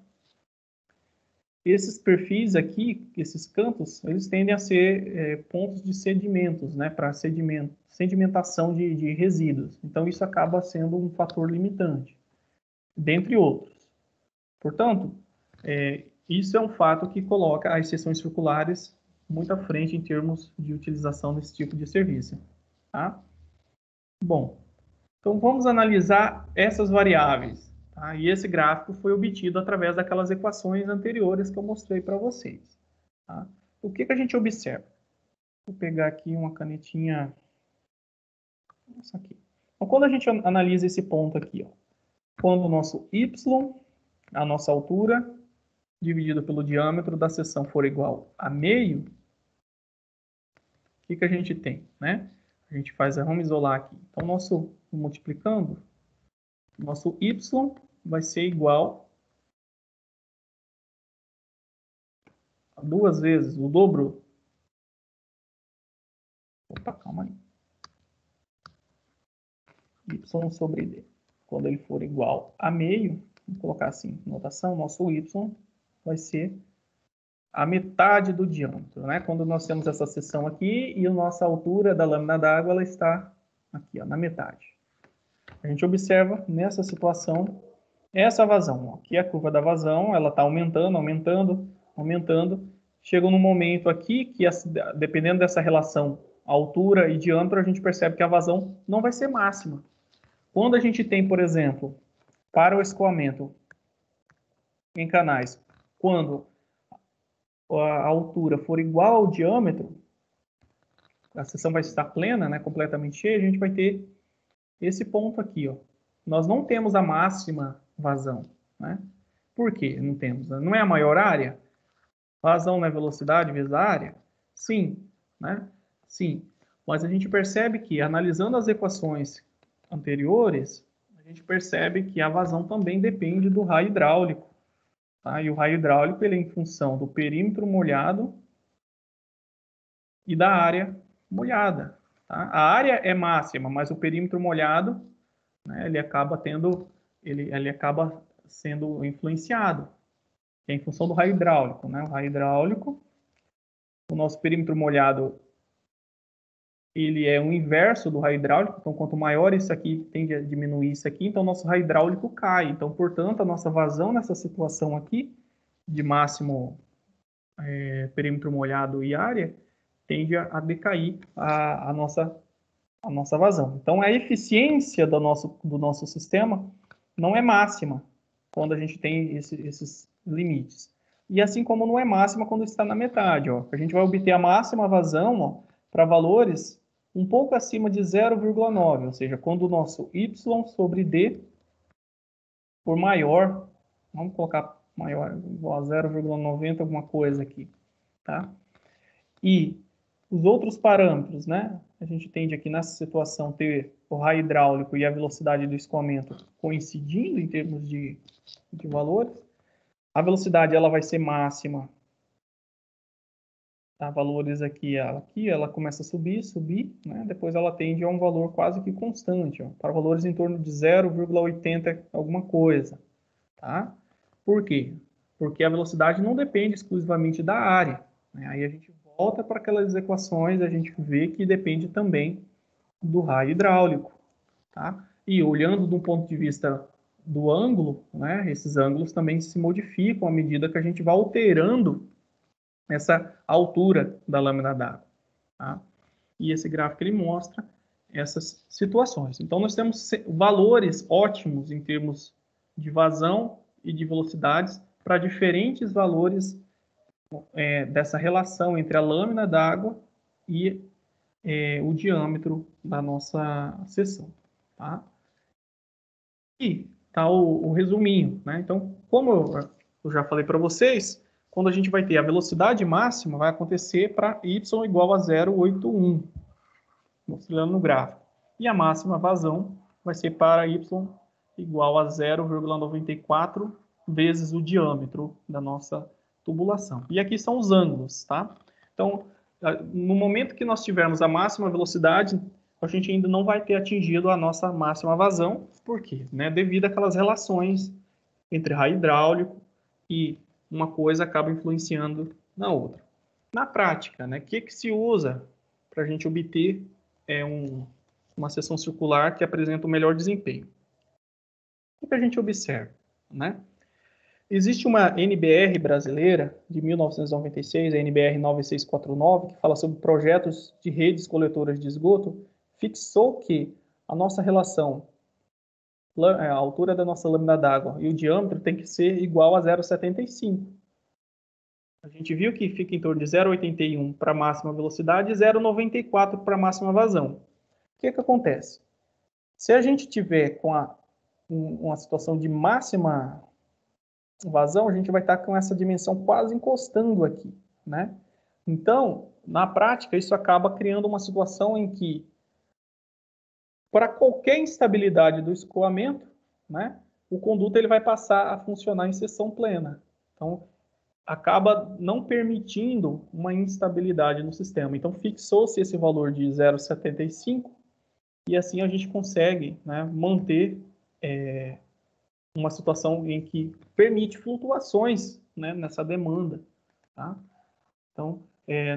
esses perfis aqui, esses cantos, eles tendem a ser pontos de sedimentos, né, para sedimentação de resíduos. Então, isso acaba sendo um fator limitante, dentre outros. Portanto, isso é um fato que coloca as seções circulares muito à frente em termos de utilização desse tipo de serviço. Tá? Bom, então vamos analisar essas variáveis. Tá? E esse gráfico foi obtido através daquelas equações anteriores que eu mostrei para vocês. Tá? O que a gente observa? Vou pegar aqui uma canetinha. Essa aqui. Então, quando a gente analisa esse ponto aqui, ó, quando o nosso y, a nossa altura, dividido pelo diâmetro da seção for igual a meio, o que a gente tem, né? A gente vamos isolar aqui. Então, multiplicando, nosso y vai ser igual a 2 vezes o dobro. Opa, calma aí. Y sobre D. Quando ele for igual a meio, vamos colocar assim, notação, nosso y vai ser a metade do diâmetro, né? Quando nós temos essa seção aqui e a nossa altura da lâmina d'água ela está aqui, ó, na metade. A gente observa nessa situação essa vazão. Aqui a curva da vazão, ela está aumentando, aumentando, aumentando. Chega num momento aqui que, dependendo dessa relação altura e diâmetro, a gente percebe que a vazão não vai ser máxima. Quando a gente tem, por exemplo, para o escoamento em canais, quando a altura for igual ao diâmetro, a seção vai estar plena, né, completamente cheia, a gente vai ter esse ponto aqui, ó. Nós não temos a máxima vazão, né? Por quê? Não temos. Não é a maior área? Vazão não é velocidade vezes a área? Sim, né? Sim. Mas a gente percebe que, analisando as equações anteriores, a gente percebe que a vazão também depende do raio hidráulico. Tá? E o raio hidráulico ele é em função do perímetro molhado e da área molhada. Tá? A área é máxima, mas o perímetro molhado, né, ele acaba sendo influenciado, que é em função do raio hidráulico. Né? O raio hidráulico, o nosso perímetro molhado, ele é o inverso do raio hidráulico, então quanto maior isso aqui, tende a diminuir isso aqui, então nosso raio hidráulico cai. Então, portanto, a nossa vazão nessa situação aqui, de máximo perímetro molhado e área, tende a decair a nossa vazão. Então, a eficiência do nosso sistema não é máxima quando a gente tem esses limites. E assim como não é máxima quando está na metade. Ó. A gente vai obter a máxima vazão para valores um pouco acima de 0,9, ou seja, quando o nosso y sobre d for maior, vamos colocar maior, igual a 0,90 alguma coisa aqui, tá? E os outros parâmetros, né? A gente tende aqui nessa situação ter o raio hidráulico e a velocidade do escoamento coincidindo em termos de valores. A velocidade ela vai ser máxima, tá? Valores aqui ela começa a subir, né? Depois ela tende a um valor quase que constante, ó, para valores em torno de 0,80 alguma coisa, tá? Por quê? Porque a velocidade não depende exclusivamente da área, né? Aí a gente volta para aquelas equações, a gente vê que depende também do raio hidráulico, tá? E olhando de um ponto de vista do ângulo, né, esses ângulos também se modificam à medida que a gente vai alterando essa altura da lâmina d'água. Tá? E esse gráfico ele mostra essas situações. Então, nós temos valores ótimos em termos de vazão e de velocidades para diferentes valores dessa relação entre a lâmina d'água e o diâmetro da nossa seção. Tá? E está o resuminho. Né? Então, como eu já falei para vocês, quando a gente vai ter a velocidade máxima, vai acontecer para y igual a 0,81, mostrando no gráfico. E a máxima vazão vai ser para y igual a 0,94 vezes o diâmetro da nossa tubulação. E aqui são os ângulos, tá? Então, no momento que nós tivermos a máxima velocidade, a gente ainda não vai ter atingido a nossa máxima vazão. Por quê? Né? Devido àquelas relações entre raio hidráulico e uma coisa acaba influenciando na outra. Na prática, né, o que se usa para a gente obter uma seção circular que apresenta o melhor desempenho? O que a gente observa? Né? Existe uma NBR brasileira de 1996, a NBR 9649, que fala sobre projetos de redes coletoras de esgoto, fixou que a nossa relação, a altura da nossa lâmina d'água e o diâmetro tem que ser igual a 0,75. A gente viu que fica em torno de 0,81 para a máxima velocidade e 0,94 para a máxima vazão. O que acontece? Se a gente tiver com uma situação de máxima vazão, a gente vai estar com essa dimensão quase encostando aqui, né? Então, na prática, isso acaba criando uma situação em que, para qualquer instabilidade do escoamento, né, o conduto ele vai passar a funcionar em seção plena. Então, acaba não permitindo uma instabilidade no sistema. Então, fixou-se esse valor de 0,75 e assim a gente consegue, né, manter uma situação em que permite flutuações, né, nessa demanda. Tá? Então,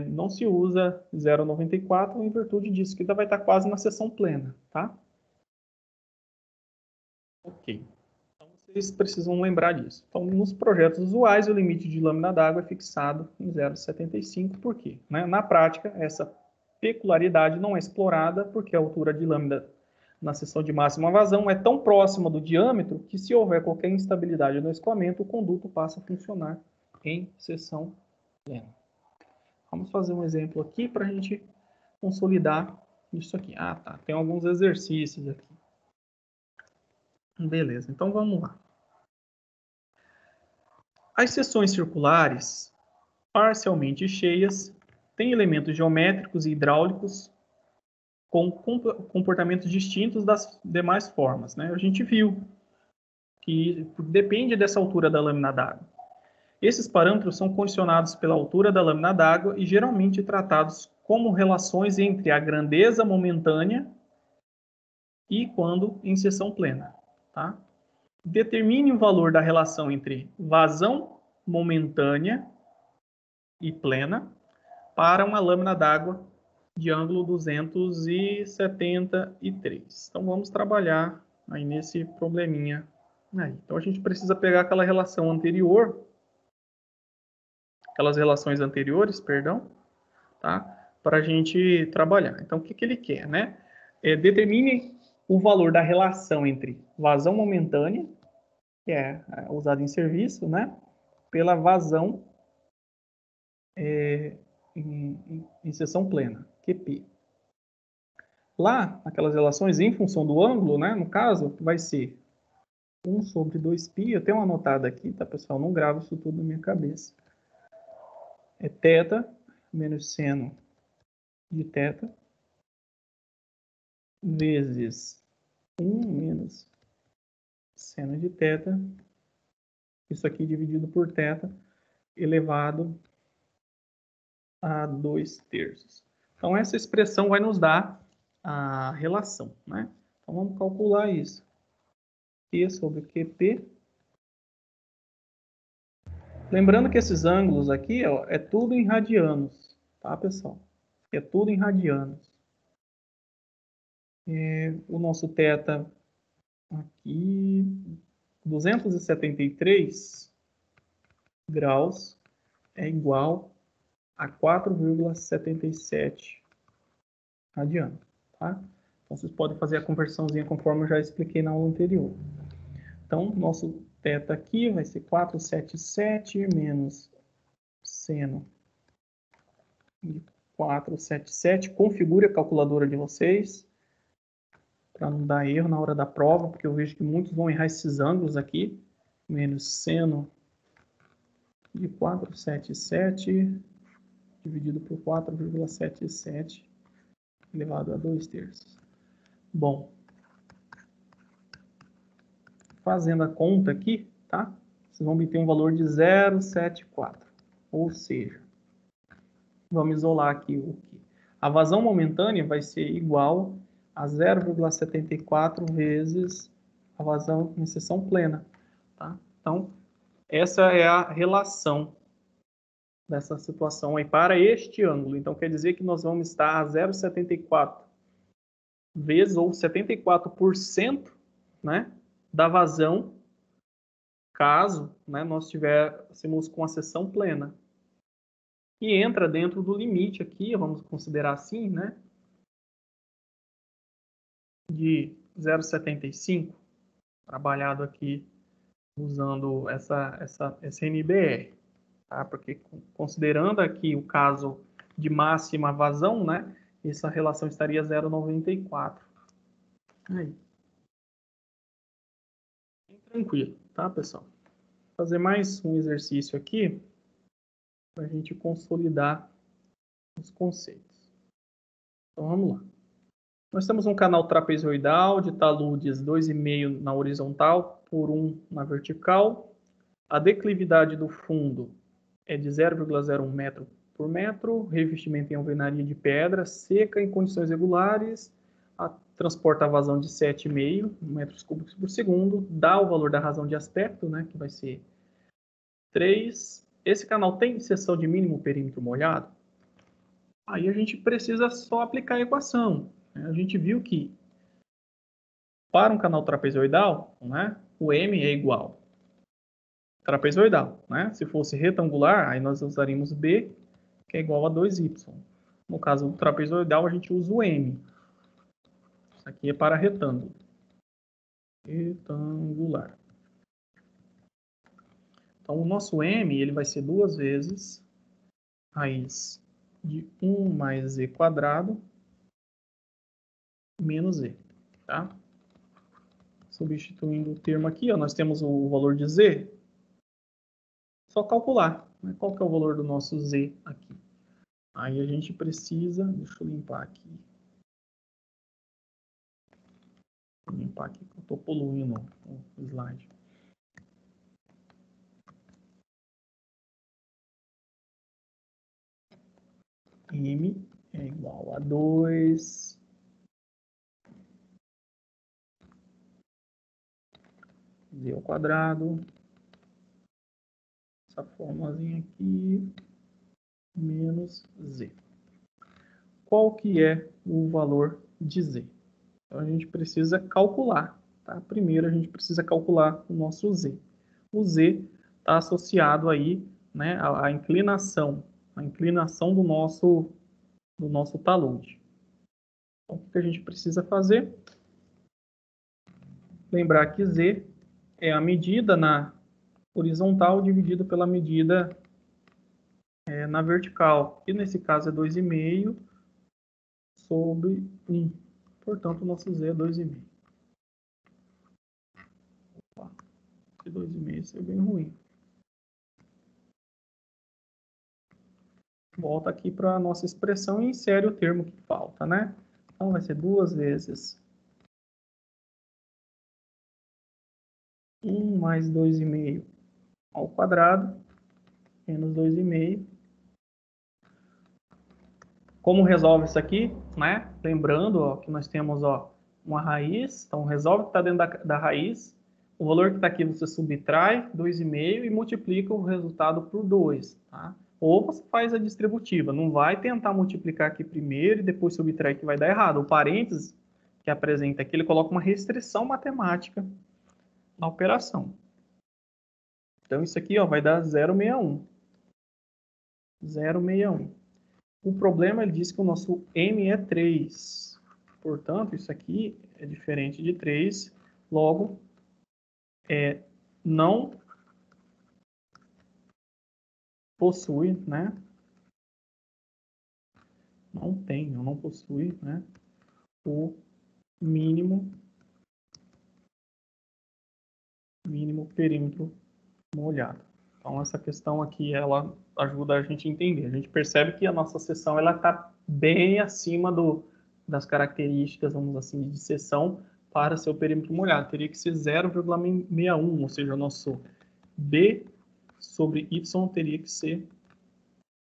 não se usa 0,94 em virtude disso, que ainda vai estar quase na seção plena. Tá? Ok. Então, vocês precisam lembrar disso. Então, nos projetos usuais, o limite de lâmina d'água é fixado em 0,75. Por quê? Né? Na prática, essa peculiaridade não é explorada porque a altura de lâmina na seção de máxima vazão é tão próxima do diâmetro que, se houver qualquer instabilidade no escoamento, o conduto passa a funcionar em seção plena. Vamos fazer um exemplo aqui para a gente consolidar isso aqui. Ah, tá. Tem alguns exercícios aqui. Beleza, então vamos lá. As seções circulares, parcialmente cheias, têm elementos geométricos e hidráulicos com comportamentos distintos das demais formas. Né? A gente viu que depende dessa altura da lâmina d'água. Esses parâmetros são condicionados pela altura da lâmina d'água e geralmente tratados como relações entre a grandeza momentânea e quando em seção plena. Tá? Determine o valor da relação entre vazão momentânea e plena para uma lâmina d'água de ângulo 273. Então, vamos trabalhar aí nesse probleminha aí. Então, a gente precisa pegar aquela relação anterior, aquelas relações anteriores, perdão, tá? Para a gente trabalhar. Então, o que ele quer, né? Determine o valor da relação entre vazão momentânea, que é usada em serviço, né? Pela vazão em seção plena, QP. Lá, aquelas relações em função do ângulo, né? No caso, vai ser 1 sobre 2π. Eu tenho uma anotada aqui, tá, pessoal? Não gravo isso tudo na minha cabeça. É θ menos seno de θ vezes 1 menos seno de θ. Isso aqui dividido por θ elevado a 2/3. Então, essa expressão vai nos dar a relação, né? Então, vamos calcular isso. Q sobre QP. Lembrando que esses ângulos aqui, ó, é tudo em radianos, tá, pessoal? É tudo em radianos. O nosso θ aqui 273 graus é igual a 4,77 radianos, tá? Então, vocês podem fazer a conversãozinha conforme eu já expliquei na aula anterior. Então, nosso θ aqui vai ser 477 menos seno de 477. Configure a calculadora de vocês, para não dar erro na hora da prova, porque eu vejo que muitos vão errar esses ângulos aqui. Menos seno de 477 dividido por 4,77 elevado a 2/3. Bom, fazendo a conta aqui, tá? Vocês vão obter um valor de 0,74. Ou seja, vamos isolar aqui o que? A vazão momentânea vai ser igual a 0,74 vezes a vazão em seção plena, tá? Então, essa é a relação dessa situação aí para este ângulo. Então, quer dizer que nós vamos estar a 0,74 vezes, ou 74%, né, da vazão, caso, né, nós tivéssemos com a seção plena. E entra dentro do limite aqui, vamos considerar assim, né, de 0,75, trabalhado aqui usando essa NBR. Tá? Porque considerando aqui o caso de máxima vazão, né, essa relação estaria 0,94. Aí. Tranquilo, tá, pessoal? Vou fazer mais um exercício aqui para a gente consolidar os conceitos. Então, vamos lá. Nós temos um canal trapezoidal de taludes 2,5 na horizontal por 1 na vertical. A declividade do fundo é de 0,01 metro por metro. Revestimento em alvenaria de pedra, seca em condições regulares. Transporta a vazão de 7,5 metros cúbicos por segundo. Dá o valor da razão de aspecto, né, que vai ser 3. Esse canal tem seção de mínimo perímetro molhado? Aí a gente precisa só aplicar a equação. A gente viu que para um canal trapezoidal, né, o M é igual trapezoidal, né? Se fosse retangular, aí nós usaríamos B, que é igual a 2Y. No caso do trapezoidal, a gente usa o M. Isso aqui é para retângulo. Retangular. Então, o nosso M ele vai ser 2 vezes raiz de 1 mais Z quadrado menos Z. Tá? Substituindo o termo aqui, ó, nós temos o valor de Z. Só calcular, né? Qual que é o valor do nosso Z aqui. Aí a gente precisa, deixa eu limpar aqui. Vou limpar aqui que eu estou poluindo o slide. M é igual a 2 Z ao quadrado. Essa formulazinha aqui, menos Z. Qual que é o valor de Z? Então, a gente precisa calcular. Tá? Primeiro, a gente precisa calcular o nosso Z. O Z está associado aí, né, à inclinação do nosso talude. Então, o que a gente precisa fazer? Lembrar que Z é a medida na horizontal dividido pela medida na vertical. E nesse caso é 2,5 sobre 1. Portanto, o nosso Z é 2,5. Esse 2,5 é bem ruim. Volta aqui para a nossa expressão e insere o termo que falta, né? Então, vai ser 2 vezes 1 mais 2,5 ao quadrado, menos 2,5. Como resolve isso aqui, né? Lembrando, ó, que nós temos, ó, uma raiz. Então, resolve o que está dentro da raiz. O valor que está aqui você subtrai 2,5 e multiplica o resultado por 2, tá? Ou você faz a distributiva. Não vai tentar multiplicar aqui primeiro e depois subtrair, que vai dar errado. O parênteses que apresenta aqui, ele coloca uma restrição matemática na operação. Então, isso aqui ó, vai dar 0,61. 0,61. O problema, ele diz que o nosso M é 3. Portanto, isso aqui é diferente de 3. Logo, não possui, né? Não possui, né? O mínimo perímetro molhado. Então, essa questão aqui, ela ajuda a gente a entender. A gente percebe que a nossa seção está bem acima das características, vamos assim, de seção para seu perímetro molhado. Teria que ser 0,61, ou seja, o nosso B sobre Y teria que ser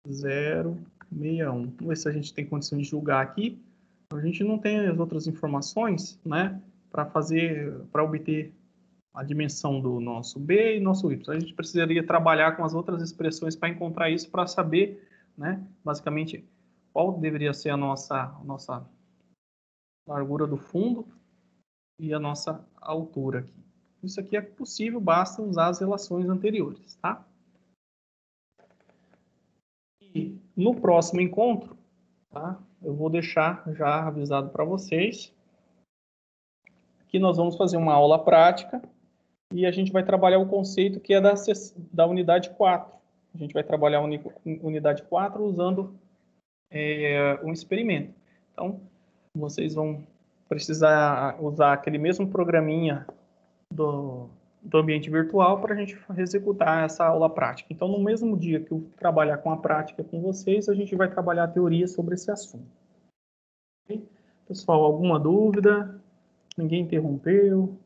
0,61. Vamos ver se a gente tem condição de julgar aqui. A gente não tem as outras informações, né, para obter a dimensão do nosso B e nosso Y. A gente precisaria trabalhar com as outras expressões para encontrar isso, para saber, né, basicamente, qual deveria ser a nossa largura do fundo e a nossa altura aqui. Isso aqui é possível, basta usar as relações anteriores, tá? E no próximo encontro, tá, eu vou deixar já avisado para vocês que nós vamos fazer uma aula prática e a gente vai trabalhar o conceito que é da unidade 4. A gente vai trabalhar a unidade 4 usando um experimento. Então, vocês vão precisar usar aquele mesmo programinha do ambiente virtual para a gente executar essa aula prática. Então, no mesmo dia que eu trabalhar com a prática com vocês, a gente vai trabalhar a teoria sobre esse assunto. Okay? Pessoal, alguma dúvida? Ninguém interrompeu?